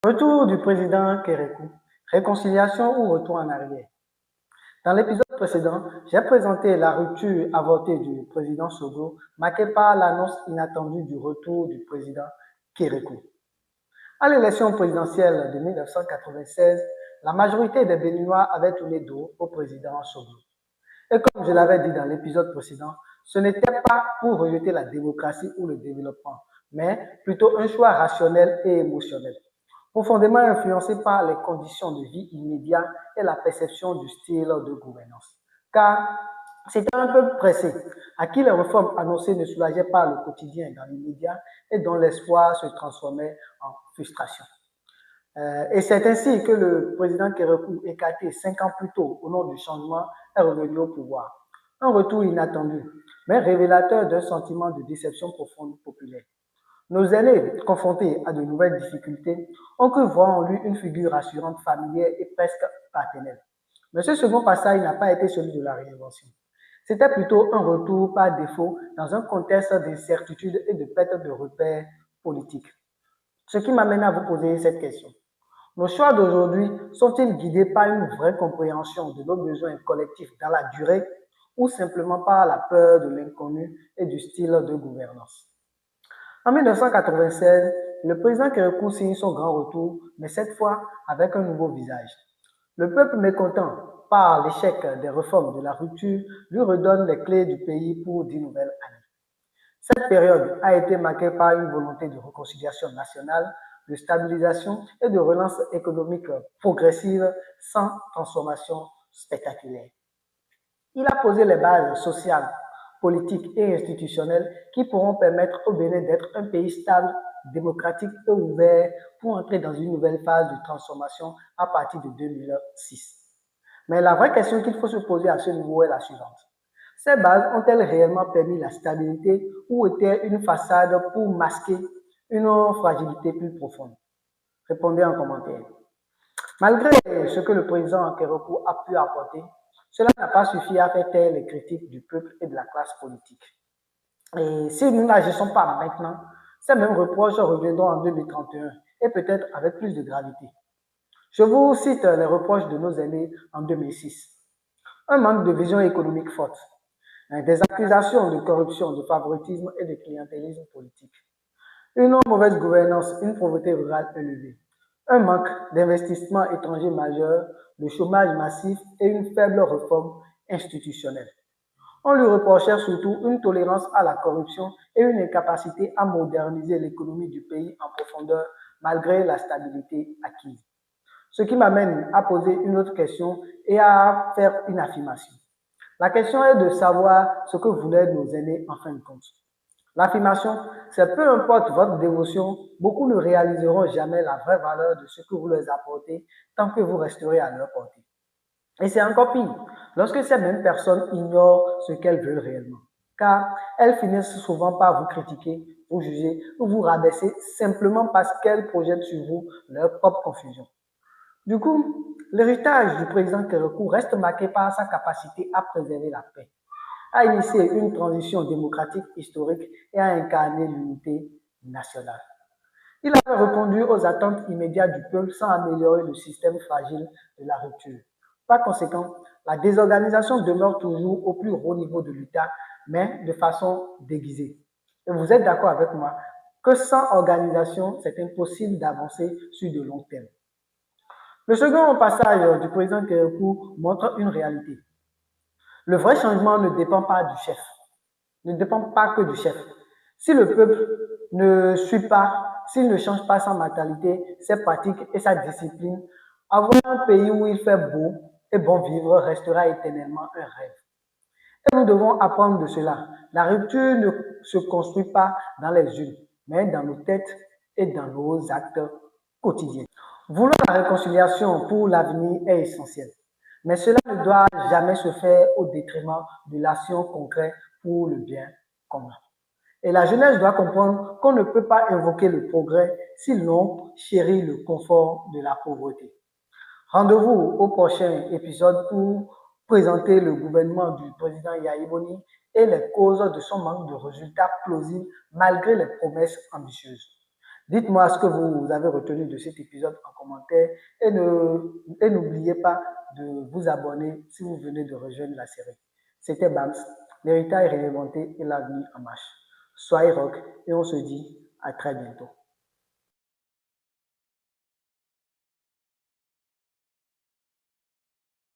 Retour du président Kérékou. Réconciliation ou retour en arrière? Dans l'épisode précédent, j'ai présenté la rupture avortée du président Sogo, marquée par l'annonce inattendue du retour du président Kérékou. À l'élection présidentielle de 1996, la majorité des Béninois avait tourné dos au président Sogo. Et comme je l'avais dit dans l'épisode précédent, ce n'était pas pour rejeter la démocratie ou le développement, mais plutôt un choix rationnel et émotionnel, profondément influencé par les conditions de vie immédiates et la perception du style de gouvernance. Car c'était un peu pressé, à qui les réformes annoncées ne soulageaient pas le quotidien dans l'immédiat et dont l'espoir se transformait en frustration. Et c'est ainsi que le président Kérékou, écarté 5 ans plus tôt au nom du changement, est revenu au pouvoir. Un retour inattendu, mais révélateur d'un sentiment de déception profonde populaire. Nos aînés, confrontés à de nouvelles difficultés, ont cru voir en lui une figure rassurante, familière et presque paternelle. Mais ce second passage n'a pas été celui de la réinvention. C'était plutôt un retour par défaut dans un contexte d'incertitude et de perte de repères politiques. Ce qui m'amène à vous poser cette question. Nos choix d'aujourd'hui sont-ils guidés par une vraie compréhension de nos besoins collectifs dans la durée ou simplement par la peur de l'inconnu et du style de gouvernance? En 1996, le président Kérékou signe son grand retour, mais cette fois avec un nouveau visage. Le peuple mécontent par l'échec des réformes de la rupture lui redonne les clés du pays pour 10 nouvelles années. Cette période a été marquée par une volonté de réconciliation nationale, de stabilisation et de relance économique progressive sans transformation spectaculaire. Il a posé les bases sociales, politiques et institutionnelles qui pourront permettre au Bénin d'être un pays stable, démocratique et ouvert pour entrer dans une nouvelle phase de transformation à partir de 2006. Mais la vraie question qu'il faut se poser à ce niveau est la suivante. Ces bases ont-elles réellement permis la stabilité ou étaient une façade pour masquer une fragilité plus profonde? Répondez en commentaire. Malgré ce que le président Kérékou a pu apporter, cela n'a pas suffi à faire taire les critiques du peuple et de la classe politique. Et si nous n'agissons pas maintenant, ces mêmes reproches reviendront en 2031 et peut-être avec plus de gravité. Je vous cite les reproches de nos aînés en 2006. Un manque de vision économique forte, des accusations de corruption, de favoritisme et de clientélisme politique, une mauvaise gouvernance, une pauvreté rurale élevée, un manque d'investissement étranger majeur, le chômage massif et une faible réforme institutionnelle. On lui reprochait surtout une tolérance à la corruption et une incapacité à moderniser l'économie du pays en profondeur malgré la stabilité acquise. Ce qui m'amène à poser une autre question et à faire une affirmation. La question est de savoir ce que voulaient nos aînés en fin de compte. L'affirmation, c'est peu importe votre dévotion, beaucoup ne réaliseront jamais la vraie valeur de ce que vous leur apportez tant que vous resterez à leur portée. Et c'est encore pire, lorsque ces mêmes personnes ignorent ce qu'elles veulent réellement. Car elles finissent souvent par vous critiquer, vous juger ou vous rabaisser simplement parce qu'elles projettent sur vous leur propre confusion. Du coup, l'héritage du président Kérékou reste marqué par sa capacité à préserver la paix, à initier une transition démocratique historique et à incarner l'unité nationale. Il a répondu aux attentes immédiates du peuple sans améliorer le système fragile de la rupture. Par conséquent, la désorganisation demeure toujours au plus haut niveau de l'État, mais de façon déguisée. Et vous êtes d'accord avec moi que sans organisation, c'est impossible d'avancer sur de long terme. Le second passage du président Kérékou montre une réalité. Le vrai changement ne dépend pas du chef, ne dépend pas que du chef. Si le peuple ne suit pas, s'il ne change pas sa mentalité, ses pratiques et sa discipline, avoir un pays où il fait beau et bon vivre restera éternellement un rêve. Et nous devons apprendre de cela. La rupture ne se construit pas dans les urnes, mais dans nos têtes et dans nos actes quotidiens. Vouloir la réconciliation pour l'avenir est essentiel, mais cela ne doit jamais se faire au détriment de l'action concrète pour le bien commun. Et la jeunesse doit comprendre qu'on ne peut pas invoquer le progrès si l'on chérit le confort de la pauvreté. Rendez-vous au prochain épisode pour présenter le gouvernement du président Yahya Boni et les causes de son manque de résultats plausibles malgré les promesses ambitieuses. Dites-moi ce que vous avez retenu de cet épisode en commentaire et n'oubliez pas de vous abonner si vous venez de rejoindre la série. C'était Bams, l'héritage réinventé et l'avenir en marche. Soyez rock et on se dit à très bientôt.